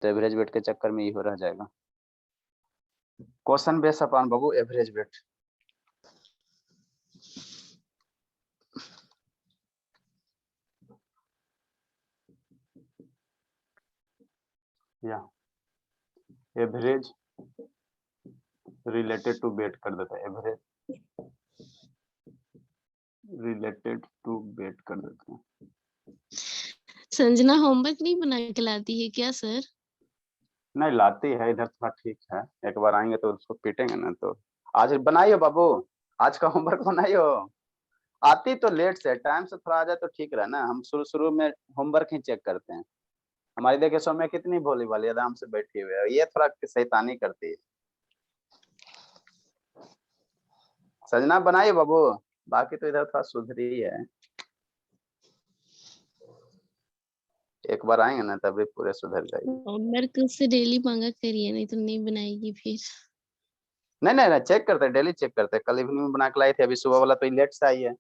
तो average weight के चक्कर में ये हो रह जाएगा। क्वेश्चन बेस अपॉन बाबू एवरेज वेट। या एवरेज रिलेटेड टू वेट कर देता है, एवरेज रिलेटेड टू वेट कर देते हैं। संजना होमवर्क नहीं बना के लाती है क्या सर? नहीं लाती है, इधर थोड़ा ठीक है, एक बार आएंगे तो उसको पीटेंगे ना। तो आज बनाइयो बाबू, आज का होमवर्क बनाइयो। आती तो लेट से, टाइम से थोड़ा आ जाए तो ठीक रहा ना। हम शुरू शुरू में होमवर्क ही चेक करते हैं। हमारी देखिए सौम्या कितनी भोली वाली आराम से बैठी हुई है, ये थोड़ा शैतानी करती है। सजना बनाइए बाबू, बाकी तो इधर थोड़ा सुधरी है। एक बार आएंगे ना तभी पूरे सुधर जाएगी। होमवर्क उससे डेली मांगा करिए, नहीं तो नहीं बनाएगी फिर। नहीं नहीं नहीं, चेक करते हैं, डेली चेक करते हैं। कल इवनिंग में बना के लाई थी, अभी सुबह वाला तो लेट से आई है।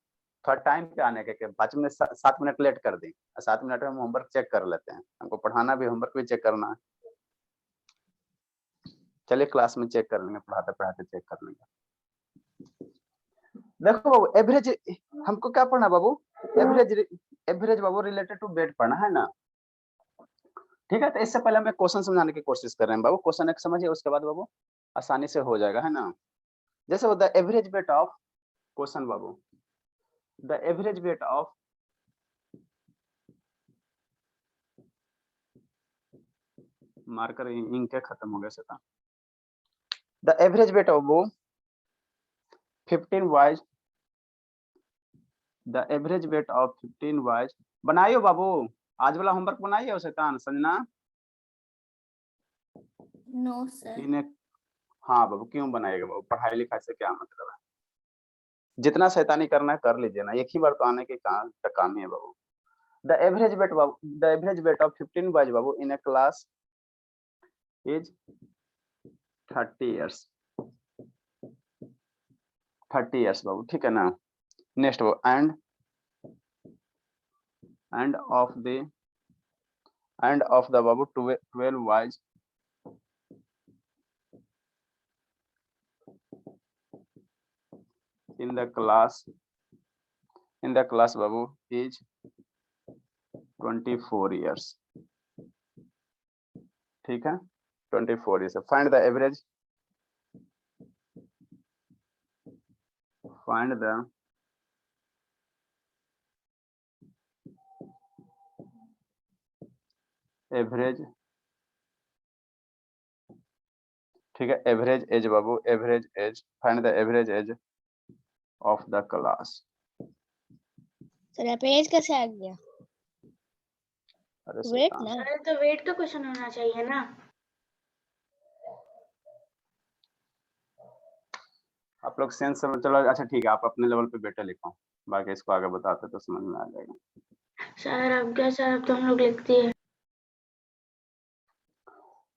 थोड़ा टाइम पे आने के 5 मिनट 7 मिनट लेट कर दी, 7 मिनट में हम होमवर्क चेक कर लेते हैं। हमको पढ़ाना भी, होमवर्क भी चेक करना है। चलिए क्लास में चेक कर लेंगे, पढ़ाते पढ़ाते चेक कर लेंगे। देखो बाबू एवरेज, हमको क्या पढ़ना बाबू, एवरेज बाबू रिलेटेड टू वेट पढ़ना है ना। ठीक है, तो इससे पहले मैं क्वेश्चन समझाने की कोशिश कर रहे हैं बाबू। क्वेश्चन एक समझिए, उसके बाद बाबू आसानी से हो जाएगा, है ना। जैसे the average weight of, question बाबू, the average weight of marker ink खत्म हो गया सता। द एवरेज वेट ऑफ वो 15 wise, the average weight of 15 wise. बनाइयो बाबू, आज वाला होमवर्क बनाइए शैतान संजना। No sir. इन्हें हाँ बाबू, क्यों बनाएगा बाबू, पढ़ाई लिखाई से क्या मतलब है। जितना शैतानी करना है कर लीजिए ना, एक ही बार तो आने के काम ही है बाबू। द एवरेज वेट बाबू, the average weight of 15 boys बाबू in a class is 30 years, 30 years बाबू, ठीक है ना। नेक्स्ट वो एंड ऑफ द बाबू 12 boys in the class babu is 24 years, ठीक है 24 years। find the average, find the average, ठीक है average age Babu, average age, find the average age of the class. Sir यहाँ पे as कैसे आ गया? अरे वेट शैतान, ना। अरे तो वेट का क्वेश्चन होना चाहिए ना। आप लोग सेंस समझ, चलो अच्छा ठीक है, आप अपने लेवल पे बेटा लिखो, बाकी इसको आगे बताते तो समझ में आ जाएगा। सर अब क्या सर, अब तो हम लोग लिखती है।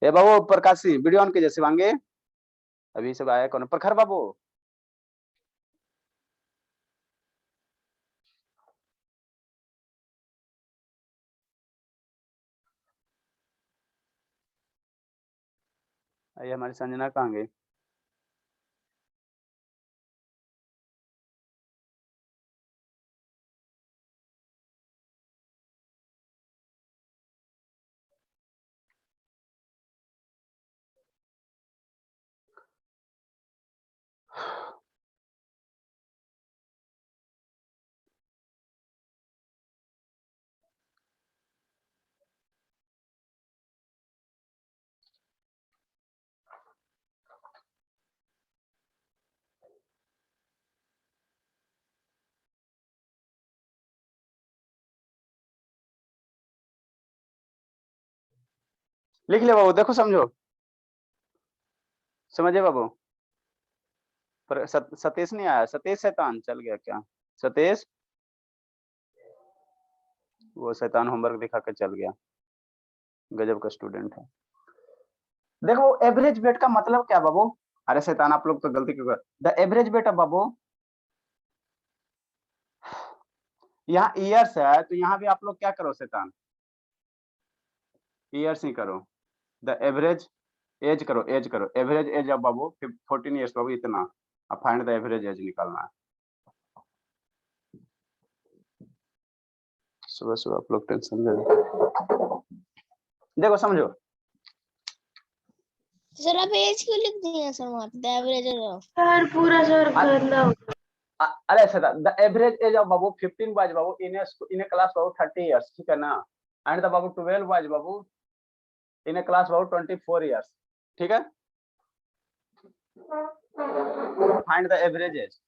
ए बाबू प्रकाशी वीडियो ऑन कीजिए, शिवांगी अभी सब आया कौन, प्रखर बाबू ये हमारी संजना कहाँ गई। लिख ले बाबू, देखो समझो, समझे बाबू। पर सतीश नहीं आया, सतीश शैतान चल गया क्या, सतीश वो शैतान होमवर्क दिखा के चल गया, गजब का स्टूडेंट है। देखो एवरेज वेट का मतलब क्या बाबू, अरे शैतान आप लोग तो गलती क्यों कर, द एवरेज वेट ऑफ बाबू, यहाँ ईयर्स है तो यहाँ भी आप लोग क्या करो शैतान, ईयर्स ही करो। द एवरेज एज करो, एवरेज एज ऑफ बाबू 14 ईयर्स बाबू इतना। अब फाइंड द एवरेज एज निकालना है। सुबह सुबह आप लोग टेंशन ले रहे हो। देखो समझो, सर आप एज क्यों लिख दिए हैं सर वहाँ पे एवरेज ऑफ? सर पूरा सर गंदा हो गया। अरे sir the average age of Babu 15 boys बाबू in a class Babu 30 years, ठीक है ना। एंड द बाबू 12 बॉयज बाबू in a class Babu 24 years, ठीक है। Find the average as.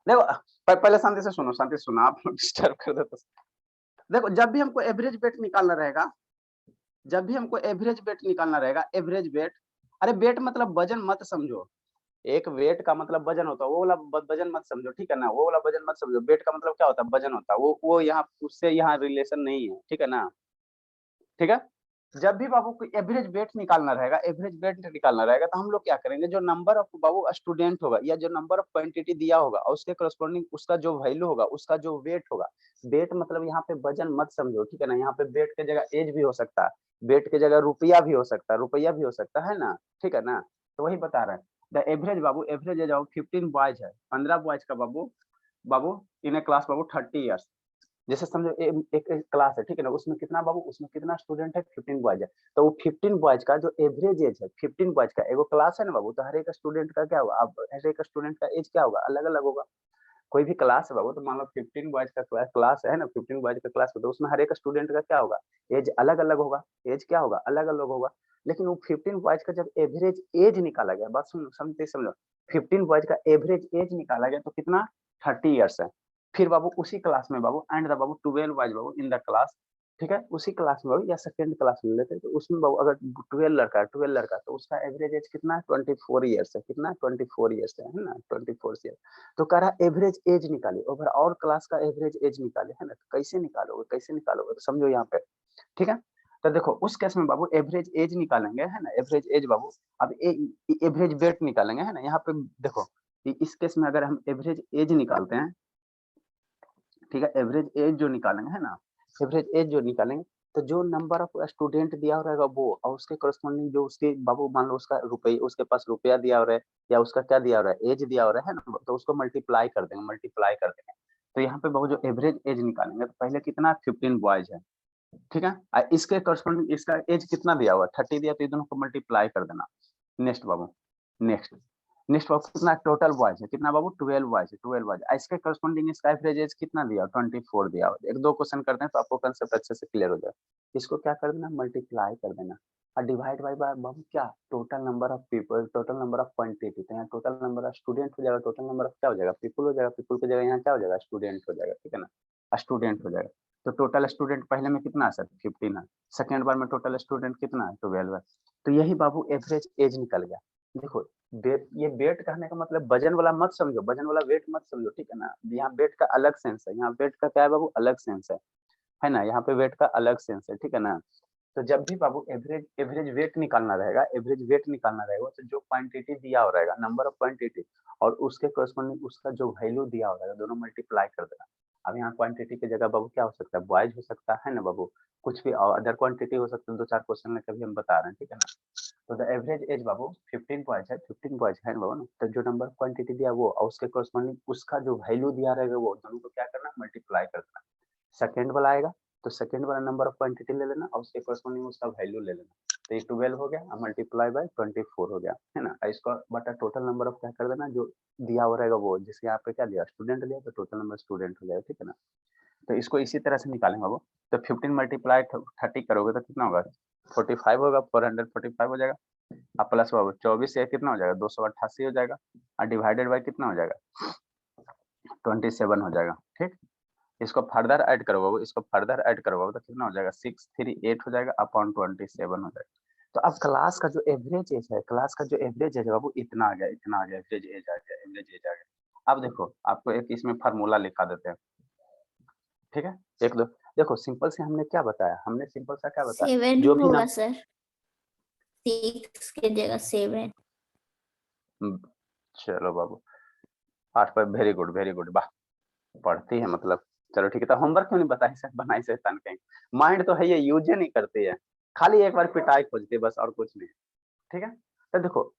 देखो पहले शांति से सुनो, शांति से सुनो, आप लोग डिस्टर्ब कर देते। देखो जब भी हमको एवरेज वेट निकालना रहेगा, जब भी हमको एवरेज वेट निकालना रहेगा, एवरेज वेट, अरे वेट मतलब वजन मत समझो, एक वेट का मतलब वजन होता है, वो वाला वजन मत समझो, ठीक है ना। वो वाला वजन मत समझो, वेट का मतलब क्या होता है, वजन होता है। वो यहाँ उससे यहाँ रिलेशन नहीं है, ठीक है ना। ठीक है, जब भी बाबू को एवरेज वेट निकालना रहेगा, एवरेज वेट निकालना रहेगा, तो हम लोग क्या करेंगे, जो नंबर ऑफ बाबू स्टूडेंट होगा या जो नंबर ऑफ क्वांटिटी दिया होगा और उसके करस्पॉन्डिंग उसका जो वैल्यू होगा, उसका जो वेट होगा। वेट मतलब यहाँ पे वजन मत समझो, ठीक है ना। यहाँ पे वेट के जगह एज भी हो सकता है, वेट के जगह रुपया भी हो सकता है, रुपया भी हो सकता है ना, ठीक है ना। तो वही बता रहे हैं, the average Babu, average age of 15 boys है, 15 बॉयज का बाबू बाबू in a class Babu 30 years. जैसे समझो एक क्लास है, ठीक है ना, उसमें कितना बाबू, उसमें कितना स्टूडेंट है, 15 बॉयज है। तो वो 15 बॉयज का जो एवरेज एज है, 15 बॉयज का एगो क्लास है ना बाबू, तो हर एक स्टूडेंट का क्या होगा, अब हर एक स्टूडेंट का एज क्या होगा, अलग अलग होगा। कोई भी क्लास है बाबू, तो मान लो 15 बॉयज का क्लास है ना, 15 बॉयज का क्लास, तो उसमें हर एक स्टूडेंट का क्या होगा, एज अलग अलग होगा, एज क्या होगा, अलग अलग होगा। लेकिन वो 15 बॉयज का जब एवरेज एज निकाला गया, बात सुनो, समझते समझो, 15 बॉयज का एवरेज एज निकाला गया तो कितना, 30 ईयर्स है। फिर बाबू उसी क्लास में बाबू एंड द बाबू 12 बॉयज बाबू इन द क्लास, ठीक है, उसी क्लास में बाबू या सेकंड क्लास में लेते हैं, तो उसमें बाबू अगर 12 लड़का है, 12 लड़का, तो उसका एवरेज एज कितना है, 24 ईयर्स है, कितना 24 ईयर्स है ना, 24 ईयर्स। तो कह रहा एवरेज एज निकालिए, ओवर और क्लास का एवरेज एज निकाले, है ना। तो कैसे निकालोगे, कैसे निकालोगे, तो समझो यहाँ पे, ठीक है। तो देखो उस केस में बाबू एवरेज एज निकालेंगे, है ना, एवरेज एज बाबू। अब एवरेज वेट निकालेंगे, है ना। यहाँ पे देखो इस केस में अगर हम एवरेज एज निकालते हैं, ठीक है, एवरेज एज जो निकालेंगे, है ना, एवरेज एज जो निकालेंगे, तो जो नंबर ऑफ स्टूडेंट दिया हो रहेगा वो, और उसके करस्पॉन्डिंग जो उसके बाबू मान लो उसका रुपये, उसके पास रुपया दिया हो रहा है या उसका क्या दिया हो रहा है, एज दिया हो रहा है ना, तो उसको मल्टीप्लाई कर देंगे, मल्टीप्लाई कर देंगे। तो यहाँ पे बाबू जो एवरेज एज निकालेंगे, तो पहले कितना 15 बॉयज है, ठीक है। इसके करस्पॉन्डिंग इसका एज कितना दिया हुआ, 30 दिया, तो ये दोनों को मल्टीप्लाई कर देना। नेक्स्ट बाबू, नेक्स्ट नेक्स्ट बाबू कितना टोटल बॉयज है, कितना बाबू 12 बॉयज है, 12 बॉयज। इसके करस्पॉन्डिंग इसका एवरेज एज कितना दिया, 24 दिया हुआ। एक दो क्वेश्चन करते हैं तो आपको कंसेप्ट अच्छे से क्लियर हो जाए। इसको क्या कर देना, मल्टीप्लाई कर देना, और डिवाइड बाय बाबू क्या, total number of people, total number of quantity. तो यहाँ टोटल नंबर ऑफ स्टूडेंट हो जाएगा, टोटल नंबर ऑफ क्या हो जाएगा, पीपल हो जाएगा, पीपल की जगह यहाँ क्या हो जाएगा, स्टूडेंट हो जाएगा, ठीक है ना, स्टूडेंट हो जाएगा। तो टोटल स्टूडेंट पहले में कितना है सर, 15 है, सेकेंड बार में टोटल स्टूडेंट कितना है, 12 है। तो यही बाबू एवरेज एज निकल गया। देखो ये वेट कहने का मतलब वजन वाला मत समझो, वजन वाला वेट मत समझो, ठीक है ना। यहाँ वेट का अलग सेंस है, यहाँ वेट का क्या है बाबू, अलग सेंस है ना, यहाँ पे वेट का अलग सेंस है, ठीक है ना। तो जब भी बाबू एवरेज एवरेज वेट निकालना रहेगा, एवरेज वेट निकालना रहेगा, तो जो क्वांटिटी दिया हो रहेगा, नंबर ऑफ क्वांटिटी, और उसके करस्पॉन्डिंग उसका जो वैल्यू दिया हो रहेगा, दोनों मल्टीप्लाई कर देना। अब यहाँ क्वांटिटी की जगह बाबू क्या हो सकता है, बॉयज हो सकता है ना बाबू, कुछ भी और अदर क्वांटिटी हो सकता है, दो चार क्वेश्चन में कभी हम बता रहे हैं, ठीक है ना। तो the average as Babu 15 boys है, 15 बॉयज है बाबू ना, तो जो नंबर क्वांटिटी दिया वो और उसके करस्पॉन्डिंग उसका जो वैल्यू दिया रहेगा, वो दोनों को क्या करना, मल्टीप्लाई कर देना। सेकंड वाला आएगा तो सेकंड वाला नंबर ऑफ क्वांटिटी ले लेना और उसके करस्पॉन्डिंग उसका वैल्यू ले लेना। तो ये 12 हो गया, मल्टीप्लाई बाय 24 हो गया, है ना। इसको बटा टोटल नंबर ऑफ क्या कर देना, जो दिया हो रहेगा वो, जिसके यहाँ पे क्या दिया, स्टूडेंट दिया, तो टोटल नंबर स्टूडेंट हो जाएगा, ठीक है ना। तो इसको इसी तरह से निकालेंगे वो। तो 15 मल्टीप्लाई 30 करोगे तो कितना होगा, 45 होगा, 445 हो जाएगा। अब प्लस 24 से कितना हो जाएगा, 288 हो जाएगा, और डिवाइडेड बाय कितना हो जाएगा, 27 हो जाएगा, ठीक। इसको फर्दर ऐड करोगे, इसको फर्दर ऐड करोगे तो कितना हो जाएगा, 638 हो जाएगा अपॉन 27 हो जाएगा। तो अब क्लास का जो एवरेज एज है, क्लास का जो एवरेज एज है बाबू इतना आ गया, इतना आ गया, एवरेज एज आ गया, एवरेज एज आ गया। अब देखो आपको एक इसमें फार्मूला लिखा देते हैं, ठीक है। एक दो देखो, सिंपल से हमने क्या बताया, हमने सिंपल सा क्या बताया, 7 जो भी होगा नाम सर, 6 की जगह 7। चलो बाबू 8 पर, वेरी गुड वाह, पढ़ती है मतलब चलो ठीक है, तो होमवर्क क्यों नहीं बताई सर, बनाई शैतान कहीं, माइंड तो है ये, यूज ही नहीं करती है, खाली एक बार पिटाई खोजती है बस, और कुछ नहीं। ठीक है, तो देखो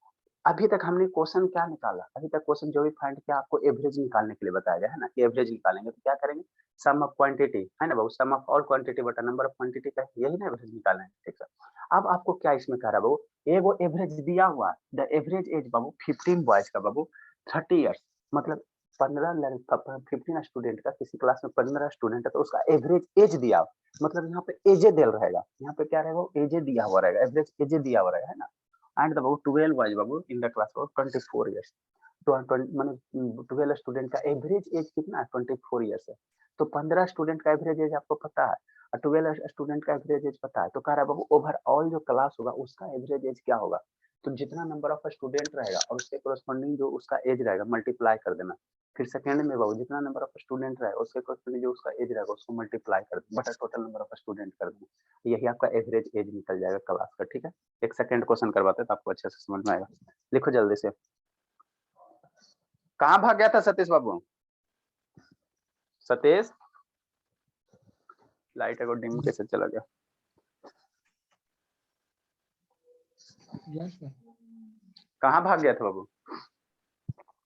अभी तक हमने क्वेश्चन क्या निकाला, अभी तक क्वेश्चन जो भी फाइंड किया आपको एवरेज निकालने के लिए बताया गया है ना, कि एवरेज निकालेंगे तो क्या करेंगे, सम ऑफ क्वांटिटी है ना बाबू, सम ऑफ ऑल क्वांटिटी बटा नंबर ऑफ क्वांटिटी का यही ना एवरेज निकालना है। ठीक है, अब आपको क्या इसमें कह रहा है बाबू, ये वो एवरेज दिया हुआ, the average as Babu 15 boys का बाबू 30 इयर्स, मतलब 15 स्टूडेंट का, किसी क्लास में 15 स्टूडेंट है तो उसका एवरेज एज दिया, मतलब यहाँ पे एजे दिया रहेगा, यहाँ पे क्या रहेगा, एजे दिया हुआ रहेगा, एवरेज एजे दिया हुआ रहेगा है ना। एंड द बाबू 12 बॉयज बाबू in the class Babu 24 years, माने 12 स्टूडेंट का एवरेज एज कितना है, 24 इयर्स है। तो 15 स्टूडेंट का एवरेज एज आपको पता है और 12 स्टूडेंट का एवरेज एज पता है, तो कह रहा है बाबू ओवरऑल जो क्लास होगा उसका एवरेज एज क्या होगा, तो जितना नंबर ऑफ स्टूडेंट रहेगा और उसके कोरस्पॉन्डिंग जो उसका एज रहेगा मल्टीप्लाई कर देना, फिर सेकंड में बाबू जितना नंबर ऑफ स्टूडेंट रहेगा उसके कोरस्पॉन्डिंग जो उसका एज रहेगा उसको मल्टीप्लाई कर देना बटा टोटल नंबर ऑफ स्टूडेंट कर देना, यही आपका एवरेज एज निकल जाएगा क्लास का। ठीक है, एक सेकंड क्वेश्चन करवाते हैं तो आपको अच्छे से समझ में आएगा, लिखो जल्दी से। कहाँ भाग गया था सतीश बाबू, सतीश लाइट को डिम कैसे चला गया, कहाँ भाग गया था बाबू,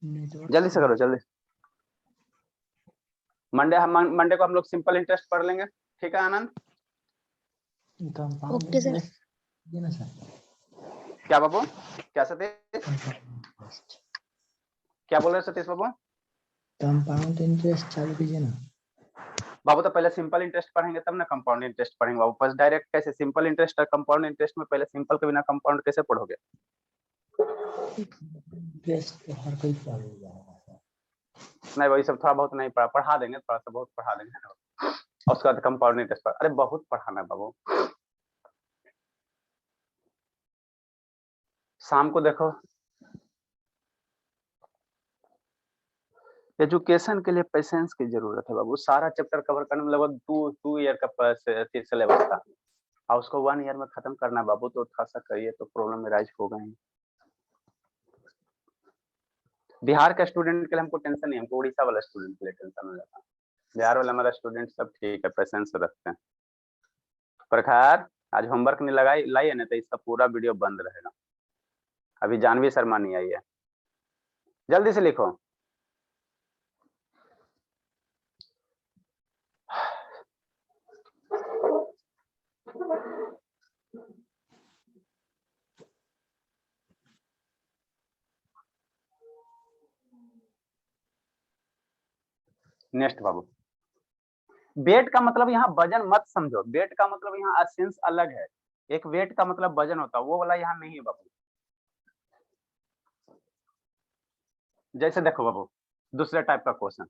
जल्दी से करो जल्दी। मंडे को हम लोग सिंपल इंटरेस्ट पढ़ लेंगे, ठीक है आनंद। Okay sir. क्या बाबू, क्या सतीश, क्या बोल रहे सतीश बाबू, कंपाउंड इंटरेस्ट चालू कीजिए ना बाबू, तो पहले सिंपल इंटरेस्ट पढ़ेंगे तब ना कंपाउंड इंटरेस्ट पढ़ेंगे बाबू, बस डायरेक्ट कैसे सिंपल इंटरेस्ट और कंपाउंड इंटरेस्ट में पहले सिंपल के बिना कंपाउंड कैसे पढ़ोगे, इंटरेस्ट तो हर कोई पढ़ जाएगा। नहीं वही सब थोड़ा बहुत नहीं पढ़ा देंगे, थोड़ा सा बहुत पढ़ा देंगे ना, और उसके बाद कंपाउंड इंटरेस्ट पर, अरे बहुत पढ़ाना है बाबू। शाम को देखो, एजुकेशन के लिए पेशेंस की जरूरत है बाबू, सारा चैप्टर कवर करने में लगभग टू ईयर का सिलेबस था और उसको 1 ईयर में खत्म करना है बाबू, तो थोड़ा सा करिए तो प्रॉब्लम राइज हो गई। बिहार का स्टूडेंट के लिए हमको टेंशन नहीं, हमको उड़ीसा वाला स्टूडेंट के लिए टेंशन हो जाता है, बिहार वाला हमारा स्टूडेंट सब ठीक है, पेशेंस रखते हैं। प्रखार आज होमवर्क नहीं लगाई लाइए ना तो इसका पूरा वीडियो बंद रहेगा, अभी जानवी शर्मा नहीं आई है, जल्दी से लिखो। नेक्स्ट बाबू, वेट का मतलब यहाँ वजन मत समझो, वेट का मतलब यहाँ सेंस अलग है, एक वेट का मतलब वजन होता है, वो वाला यहाँ नहीं है बाबू। जैसे देखो बाबू दूसरे टाइप का क्वेश्चन,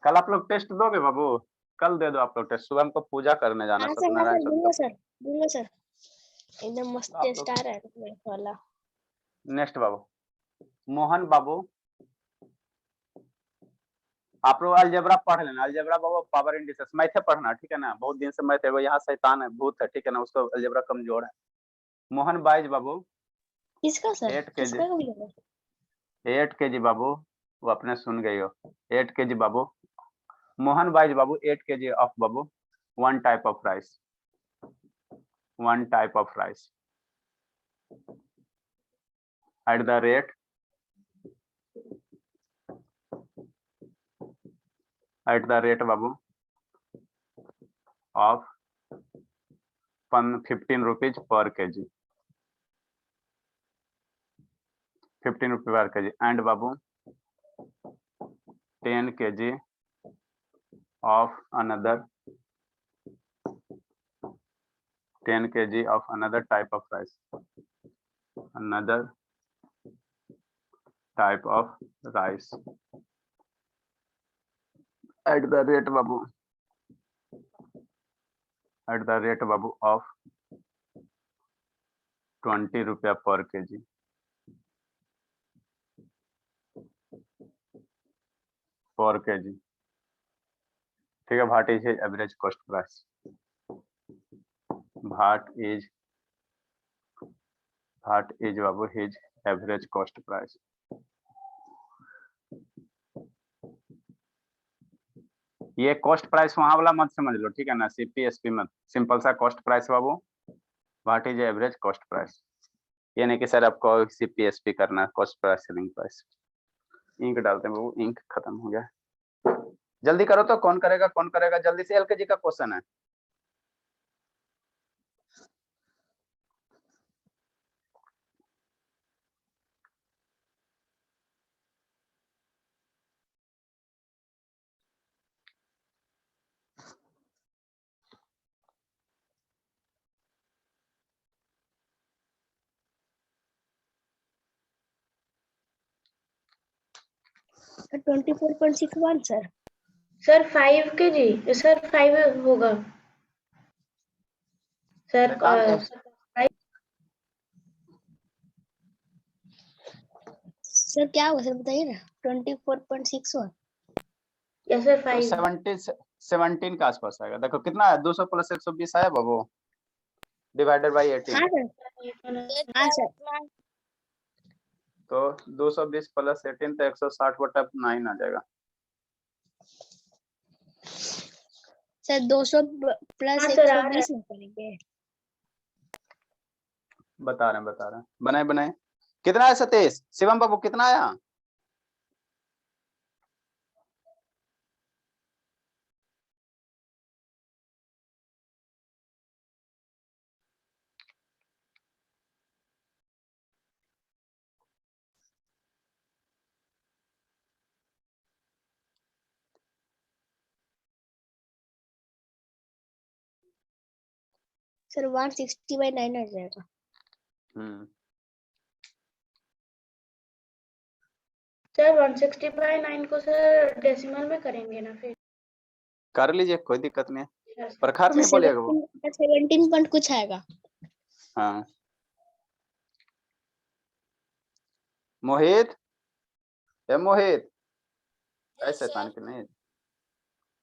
कल आप लोग टेस्ट दोगे बाबू, कल दे दो आप लोग टेस्ट, सुबह हमको पूजा करने जाना हाँ सर, हाँ सत्यनारायण सर, दूंगा सर, दूंगा सर, एकदम मस्त आप टेस्ट आ रहा है मेरे वाला। नेक्स्ट बाबू, मोहन बाबू आप लोग अलजेब्रा पढ़ लेना, अलजेब्रा बाबू पावर इंडिसेस मैथे पढ़ना, ठीक है ना, बहुत दिन से मैथ है वो, यहाँ शैतान है भूत है, ठीक है ना, उसको अलजेब्रा कमजोर है। मोहन बाइज बाबू किसका सर, 8 kg, किसका कम होगा? 8 kg बाबू, वो अपने सुन गई हो, 8 kg बाबू, मोहन बाइज बाबू 8 kg ऑफ बाबू, one type of rice, one type of rice at the rate Babu of 15 rupees per kg, 15 rupees per kg, and Babu 10 kg of another 10 kg of another type of rice, another type of rice at the rate babu, at the rate babu of 20 रुपया per kg, per kg, ठीक है, what is average cost price. What is बाबू his average cost price. ये cost price वहां वाला मत समझ लो, ठीक है ना, सीपीएसपी मत, सिंपल सा कॉस्ट प्राइस बाबू, what is average cost price. ये नहीं कि सर आपको सीपीएसपी करना है, cost price selling price. Ink डालते हैं बाबू, इंक खत्म हो गया, जल्दी करो तो। कौन करेगा जल्दी से, एलकेजी का क्वेश्चन है। Sir 24.61 sir. Sir 5 kg, sir 5 होगा सर। सर क्या हुआ सर बताइए ना। 24.61 या सर तो 5। 17 के आसपास आएगा। देखो कितना है, 200 प्लस 120 आया बाबू, डिवाइडेड बाई 18। हाँ सर, हाँ सर। तो 220 प्लस 18 तो 160/9 आ जाएगा। सर 200 प्लस हाँ सर, आ रहा 120 करेंगे। बता रहे हैं, बनाए कितना है सतीश, शिवम बाबू कितना आया? सर 160/9 आ जाएगा। सर 160/9 को सर डेसिमल में करेंगे ना फिर? कर लीजिए, कोई दिक्कत नहीं है, प्रखर नहीं बोलिएगा वो। 17 पॉइंट कुछ आएगा। हाँ मोहित, मोहित ऐसे तान के नहीं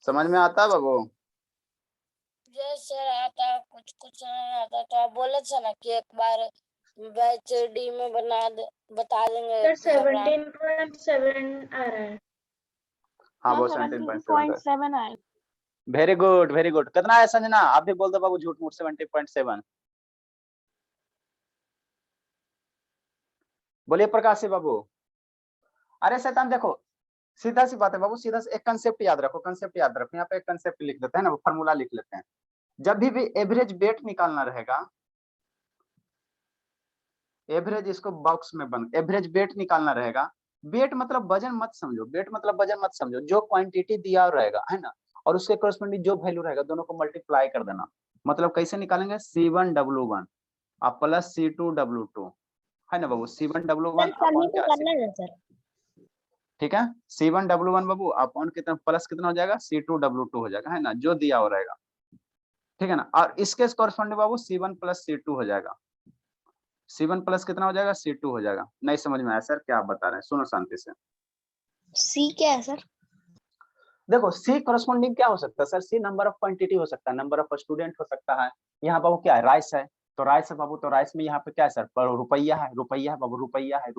समझ में आता है बाबू? यस सर आता, कुछ नहीं आता, तो आप बोले थे ना कि एक बार बैच डी में बता देंगे। सर 17.7 आ रहा है। हाँ वो 17.7 आया। Very good. कितना है संजना, आप भी बोल दो बाबू झूठ मूठ। 17.7 बोलिए प्रकाश से बाबू। अरे शैतान देखो, सीधा सी बात है बाबू, सीधा से एक कंसेप्ट याद रखो, यहाँ पे एक कंसेप्ट लिख देते हैं ना, वो फार्मूला लिख लेते हैं। जब भी एवरेज वेट निकालना रहेगा, एवरेज इसको बॉक्स में बंद, एवरेज वेट निकालना रहेगा। वेट मतलब वजन मत समझो, जो क्वांटिटी दिया रहेगा है ना, और उसके करस्पॉन्डिंग जो वैल्यू रहेगा, दोनों को मल्टीप्लाई कर देना। मतलब कैसे निकालेंगे, C1W1 और प्लस C2W2 है ना बाबू, C1W1 अपॉन क्या, ठीक है, C1W1 बाबू अपॉन कितना, प्लस कितना हो जाएगा, C2W2 हो जाएगा, है ना, जो दिया हो रहेगा, ठीक है ना। और इसके करस्पॉन्डिंग बाबू C1 प्लस C2 हो जाएगा। C1 प्लस कितना हो जाएगा, C2 हो जाएगा। नहीं समझ में आया सर, क्या आप बता रहे हैं, सुनो शांति से। सी क्या है सर? देखो सी करस्पॉन्डिंग क्या हो सकता है सर, सी नंबर ऑफ क्वांटिटी हो सकता है, नंबर ऑफ स्टूडेंट हो सकता है। यहाँ बाबू क्या है, राइस है, तो राइस है बाबू, तो राइस में यहाँ पे क्या है सर, रुपया है बाबू, रुपया है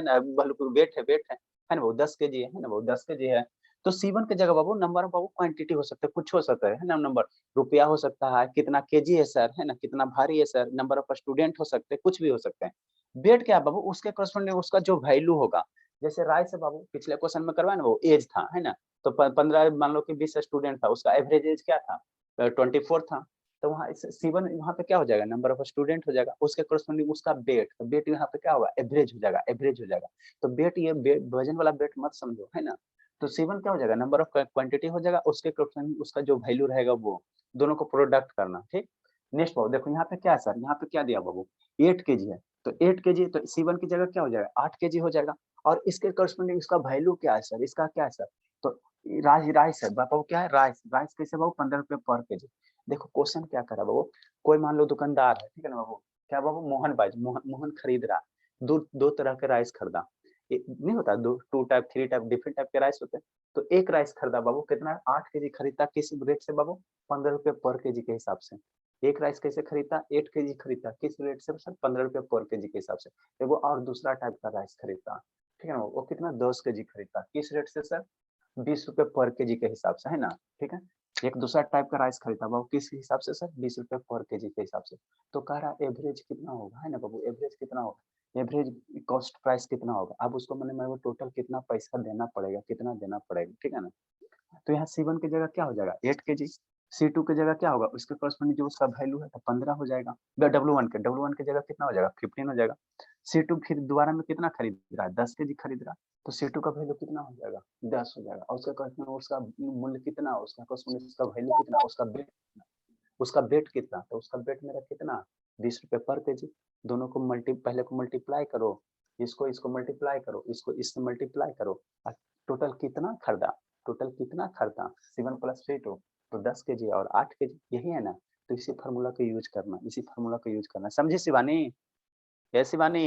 ना, वेट है ना बाबू, 10 kg है ना बाबू, 10 kg है। तो C1 की जगह बाबू नंबर ऑफ बाबू क्वांटिटी हो सकता है, कुछ हो सकता है ना, नंबर रुपया हो सकता है, कितना केजी है सर, है ना, कितना भारी है सर, नंबर ऑफ स्टूडेंट हो सकते हैं, कुछ भी हो सकते हैं। वेट क्या है बाबू, उसके करस्पॉन्डिंग उसका जो वैल्यू होगा। जैसे राइस है बाबू, पिछले क्वेश्चन में करवाया ना वो एज था, है ना, तो 15 मान लो कि 20 स्टूडेंट था, उसका एवरेज एज क्या था, 24 था। तो वहाँ C1 वहाँ पे क्या हो जाएगा, नंबर ऑफ स्टूडेंट हो जाएगा, उसके करस्पॉन्डिंग उसका वेट यहाँ पे क्या होगा, एवरेज हो जाएगा। तो वेट ये वजन वाला वेट मत समझो, है ना। तो C1 क्या हो जाएगा, नंबर ऑफ क्वांटिटी हो जाएगा, उसके करस्पॉन्डिंग उसका जो वैल्यू रहेगा वो, दोनों को प्रोडक्ट करना, ठीक। नेक्स्ट बाबू देखो यहाँ पे क्या है सर, यहाँ पे क्या दिया बाबू, 8 kg है, तो 8 kg, तो C1 की जगह क्या हो जाएगा, 8 kg हो जाएगा। और इसके करस्पॉन्डिंग इसका वैल्यू क्या है सर, इसका क्या है सर, तो राइस है बाबू, क्या है राइस कैसे बाबू, 15 रुपए पर kg। देखो क्वेश्चन क्या करा बाबू, कोई मान लो दुकानदार है, ठीक है ना बाबू, क्या बाबू, मोहन खरीद रहा, दो तरह के राइस खरीदा, नहीं होता, two type 3 type different type के राइस होते हैं। तो एक राइस खरीदा बाबू, कितना 8 kg खरीदता, किस रेट से बाबू, 15 रुपए पर kg के हिसाब से। एक राइस कैसे खरीदता, 8 केजी खरीदता, किस रेट से सर, 15 रुपये पर केजी के हिसाब से। एगो और दूसरा टाइप का राइस खरीदता, ठीक है ना, वो कितना 10 केजी खरीदता, किस रेट से सर, 20 रुपये पर केजी के हिसाब से, है ना, ठीक है। एक दूसरा टाइप का राइस खरीदता बाबू, किस हिसाब से सर, 20 रुपये पर केजी के हिसाब से। तो कह रहा एवरेज कितना होगा, है ना बाबू, एवरेज कितना होगा, एवरेज कॉस्ट प्राइस कितना होगा। अब उसको मैंने वो टोटल कितना पैसा देना पड़ेगा, कितना देना पड़ेगा, ठीक है ना। तो यहाँ C1 की जगह क्या हो जाएगा, 8 केजी। C2 की जगह क्या होगा, उसके कॉरस्पॉन्डिंग जो उसका वैल्यू है तो 15 हो जाएगा। W1 की जगह कितना हो जाएगा, 15 हो जाएगा। C2 फिर दोबारा में कितना खरीद रहा है, 10 केजी खरीद रहा है, तो C2 का वैल्यू कितना हो जाएगा, 10 हो जाएगा। और उसका कॉरस्पॉन्डिंग उसका मूल्य कितना, उसका कॉरस्पॉन्डिंग उसका वैल्यू कितना, उसका बेट कितना, तो उसका बेट मेरा कितना, 20 रुपये पर केजी। दोनों को पहले को मल्टीप्लाई करो, इसको मल्टीप्लाई करो, इसको इससे मल्टीप्लाई करो, टोटल कितना खरीदा, टोटल कितना खरीदा, C1 प्लस C2, तो 10 केजी और 8 केजी, यही है ना। तो इसी फार्मूला को यूज करना, इसी फार्मूला को यूज करना, समझे शिवानी, ये शिवानी।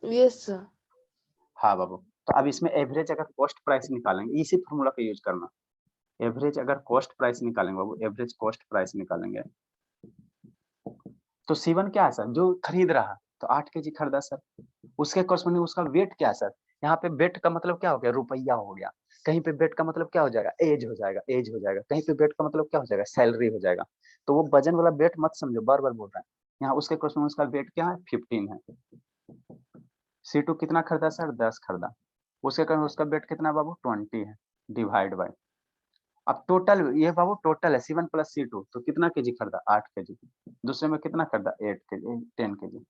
Yes sir. हाँ बाबू, तो अब इसमें एवरेज अगर कॉस्ट प्राइस निकालेंगे, इसी फार्मूला का यूज करना। एवरेज अगर कॉस्ट प्राइस निकालेंगे बाबू, एवरेज कॉस्ट प्राइस निकालेंगे, तो C1 क्या है सर, जो खरीद रहा, तो 8 केजी खरीदा सर, उसके कॉरस्पॉन्डिंग उसका वेट क्या है सर, यहाँ पे बेट का मतलब क्या हो गया, रुपया हो गया। कहीं पे बेट का मतलब क्या हो जाएगा, एज हो जाएगा, एज हो जाएगा। कहीं पे बेट का मतलब क्या हो जाएगा, सैलरी हो जाएगा। तो वो वजन वाला बेट मत समझो, बार बार बोल रहे हैं। यहाँ उसके कॉरस्पॉन्डिंग उसका बेट क्या है, 15 है। C2 कितना खरीदा सर, 10 खरीदा, उसके कारण उसका बेट कितना बाबू, 20 है, डिवाइड बाय। अब टोटल ये बाबू टोटल है C1 प्लस C2, तो कितना केजी खरीदा, 8 केजी। दूसरे में कितना खरीदा, 8 केजी, 10 केजी।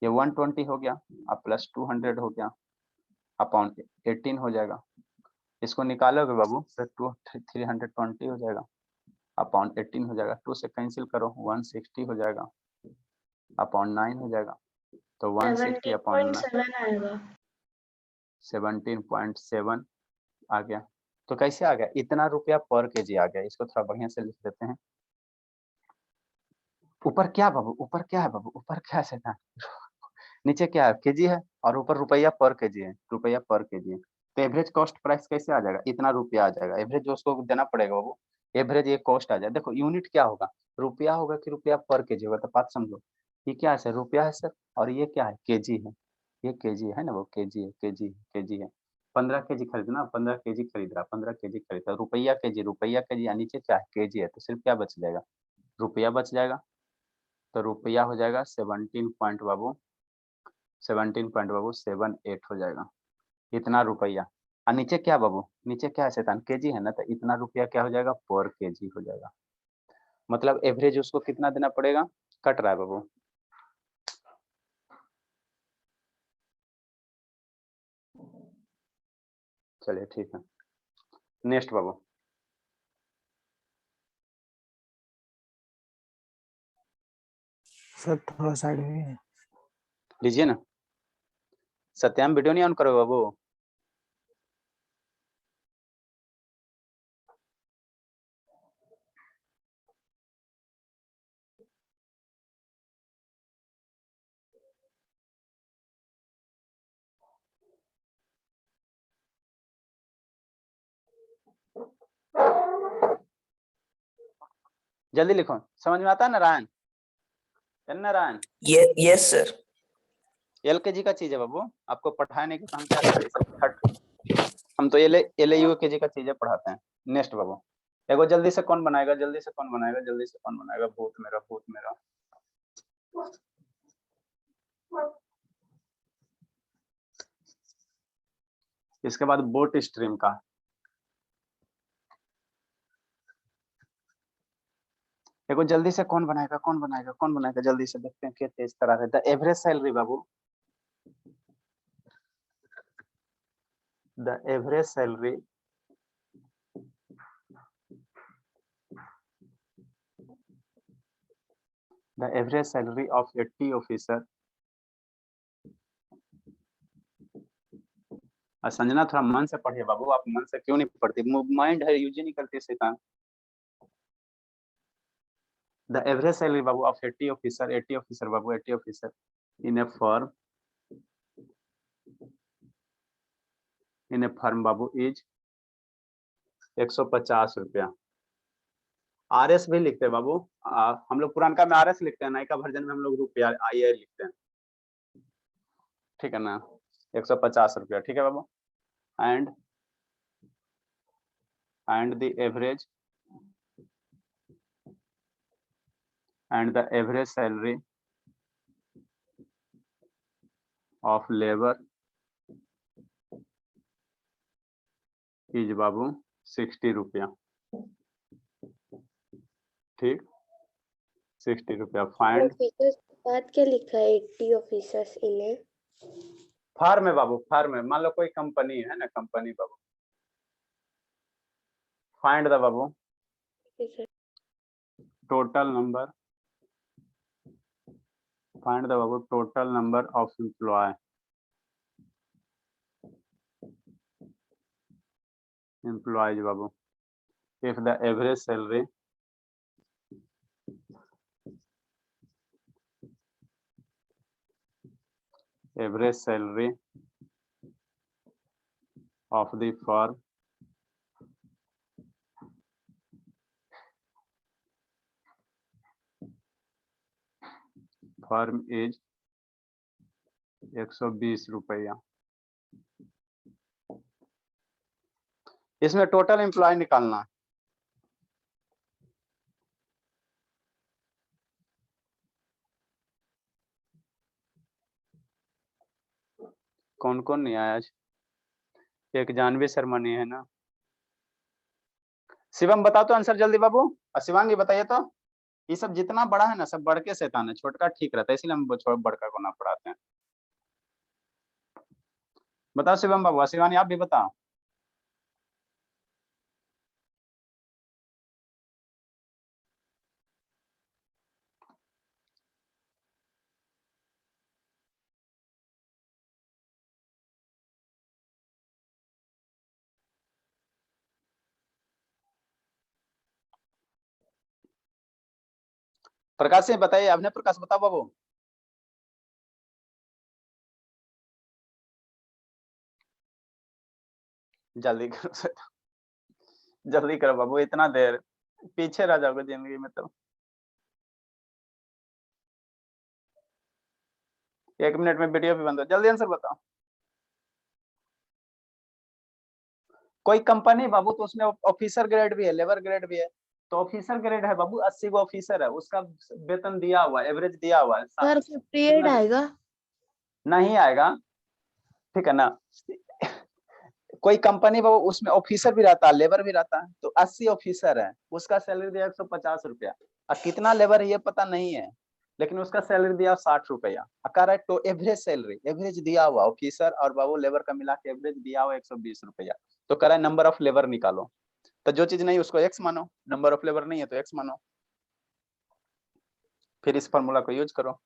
ये 120 हो गया, अब प्लस 200 हो गया, अपॉन 18 हो जाएगा। इसको निकालोगे बाबू तो 320 हो जाएगा, अपॉन 18 हो जाएगा। 2 से कैंसिल करो, 160 हो जाएगा, अपॉन 9 हो जाएगा। तो 160 अपॉन 9, 17.7 आएगा। 17.7 आ गया। तो कैसे आ गया, इतना रुपया पर केजी आ गया। इसको थोड़ा बढ़िया से लिख देते हैं। ऊपर क्या बाबू, ऊपर क्या है बाबू, ऊपर क्या है, नीचे क्या है, केजी है, और ऊपर रुपया पर केजी है, रुपया पर केजी है। तो एवरेज कॉस्ट प्राइस कैसे आ जाएगा, इतना रुपया आ जाएगा। एवरेज जो उसको देना पड़ेगा वो एवरेज ये कॉस्ट आ जाए। देखो यूनिट क्या होगा, रुपया होगा कि रुपया पर केजी होगा, तो बात समझो। ये क्या है सर, रुपया है सर, और ये क्या है, केजी है। ये केजी है ना, वो केजी है, केजी है। 15 केजी खरीदना, 15 केजी खरीद रहा, 15 केजी खरीदा, रुपया केजी, रुपया केजी, नीचे क्या है, केजी है, तो सिर्फ क्या बच जाएगा, रुपया बच जाएगा। तो रुपया हो जाएगा 17 पॉइंट बाबू, 78 हो जाएगा, इतना रुपया। और नीचे क्या बाबू, नीचे क्या है शैतान, केजी है ना, तो इतना रुपया क्या हो जाएगा, पर केजी हो जाएगा। मतलब एवरेज उसको कितना देना पड़ेगा, कट रहा है बाबू। चलिए ठीक है, नेक्स्ट बाबू। सर थोड़ा साइड में। लीजिए ना, सत्याम वीडियो नहीं ऑन करो बाबू। जल्दी लिखो, समझ में आता है Narayan, Narayan. Yes sir. LKG का चीज है बाबू, आपको पढ़ाने के हम क्या करें, हम तो LAU KG का चीजें पढ़ाते हैं। नेक्स्ट बाबू, एगो जल्दी से कौन बनाएगा, जल्दी से कौन बनाएगा, जल्दी से कौन बनाएगा, भूत मेरा, भूत मेरा। इसके बाद बोट स्ट्रीम का, देखो जल्दी से कौन बनाएगा, कौन बनाएगा, कौन बनाएगा, जल्दी से देखते हैं क्या तेज तरह रहता है। Average salary Babu, the average salary of a T officer. Sanjana थोड़ा मन से पढ़िए बाबू, आप मन से क्यों नहीं पढ़ती, माइंड है यूज ही नहीं करती शैतान। The average salary Babu of a T officer Babu, a T officer in A firm Babu is 150 रुपया। RS भी लिखते हैं बाबू, हम लोग पुरानका में RS लिखते हैं, नयका वर्जन में हम लोग रुपया IR लिखते हैं, ठीक है ना। 150 रुपया, ठीक है बाबू। And the average salary of labour is बाबू 60 रुपया, ठीक, 60 रुपया। फाइंड बात क्या लिखा है 80 ऑफिसर्स इन ए फार्म है बाबू, फार्म है, मान लो कोई कंपनी है ना, company Babu. Find the Babu total number, find the Babu total number of employees Babu if the average salary of the firm is 120 रुपया। इसमें टोटल एम्प्लॉय निकालना है। कौन कौन नहीं आया आज? एक जानवी शर्मा नहीं है ना। शिवम बताओ तो आंसर जल्दी बाबू, और शिवांगी बताइए तो। ये सब जितना बड़ा है ना सब बढ़ के शैतान है, छोटका ठीक रहता है, इसलिए हम बड़का को ना पढ़ाते हैं। बताओ शिवम बाबू, शिवानी आप भी बताओ। प्रकाश सिंह बताइए, आपने प्रकाश बताओ बाबू। जल्दी करो जल्दी करो बाबू, इतना देर पीछे रह जाओगे जिंदगी में तो। 1 मिनट में वीडियो भी बंद हो, जल्दी आंसर बताओ। कोई कंपनी बाबू तो उसमें ऑफिसर ग्रेड भी है, लेबर ग्रेड भी है। तो ऑफिसर ग्रेड है बाबू, 80 गो ऑफिसर है, उसका वेतन दिया हुआ है, एवरेज दिया हुआ है। सर 58 आएगा। नहीं आएगा, ठीक है ना। कोई कंपनी बाबू उसमें ऑफिसर भी रहता है, लेबर भी रहता है, तो 80 ऑफिसर है, उसका सैलरी दिया 150 रुपया। और कितना लेबर है ये पता नहीं है, लेकिन उसका सैलरी दिया 60 रुपया। कह रहा है तो एवरेज सैलरी, एवरेज दिया हुआ ऑफिसर और बाबू लेबर का मिला के एवरेज दिया हुआ 120 रुपया। तो कह रहा है नंबर ऑफ लेबर निकालो, तो जो चीज नहीं उसको एक्स मानो, नंबर ऑफ लेबर नहीं है तो एक्स मानो, फिर इस फॉर्मूला को यूज करो।